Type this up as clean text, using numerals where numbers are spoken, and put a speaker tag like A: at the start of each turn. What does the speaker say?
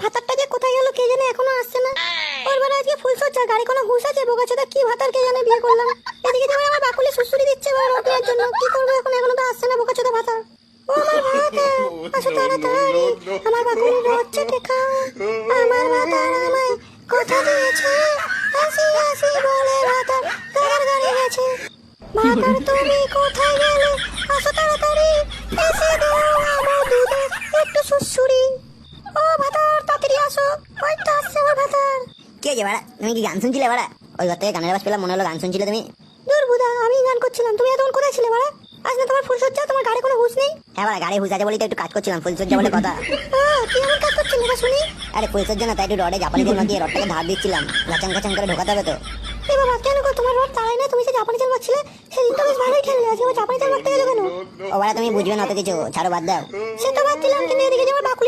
A: ভাতারটা যে কোথায় গেল কে জানে, এখনো আসছে না। ওর বেলা আজকে ফুলসজ্জা, গাড়ি কোনো হুঁশ আছে? বোকাচোদা কি ভাতার কে জানে বিয়ে করলাম। এদিকে যে আমার বাকুলি সুসুরি দিচ্ছে এবার রোটির জন্য, কি করবো এখন? এখনো তো আসছে না বোকাচোদা ভাতা। ও আমার ভাতা, আসো তাড়াতাড়ি, আমার বাকুলি রোচ্ছে টেকা। আমার ভাতার আমায় কথা দিয়েছে, হাসি হাসি বলে ভাতার গাড়ি গাড়ি গেছে। ভাতার তুমি কোথায় গেলে, আসো তাড়াতাড়ি, এসে দাও আমার দুধে একটু সুসুরি। ও ভাতার তাড়াতাড়ি আসো, ওই তো আসছে আমার ভাতার।
B: কি হয়েছে বাড়া? তুমি কি গান শুনছিলে বাড়া? ওই ঘর থেকে গানের আওয়াজ পেলাম, মনে হলো গান শুনছিলে তুমি।
A: দূর বুদা, আমি গান করছিলাম, তুমি এতক্ষণ কোথায় ছিলে বাড়া? আজ না তোমার ফুলসজ্জা, তোমার গাড়ি কোনো হুঁশ নেই?
B: হ্যাঁ বাড়া, গাড়ি হুঁশ আছে বলেই তো একটু কাজ করছিলাম, ফুলসজ্জা বলে কথা।
A: কি এমন কাজ করছিলে বা শুনি?
B: আরে ফুলসজ্জা না, তাই একটু রডে জাপানি তেল মাখিয়ে রডটাকে ধার দিচ্ছিলাম, গাচাং গাচাং করে ঢোকাতে হবে তো।
A: এ বাবা, কেন গো তোমার রড তাড়াই না? তুমি যে জাপানি চাল মারছিলে সেদিন তো বেশ ভালোই খেললে, আজকে আবার জাপানি চাল মারতে গেলে কেন?
B: ও বাড়া তুমি বুঝবে না অত কিছু, ছাড়ো বাদ দাও।
A: সে তো বাদ দিলাম, কিন্তু এদিকে যে আমার বাকুলি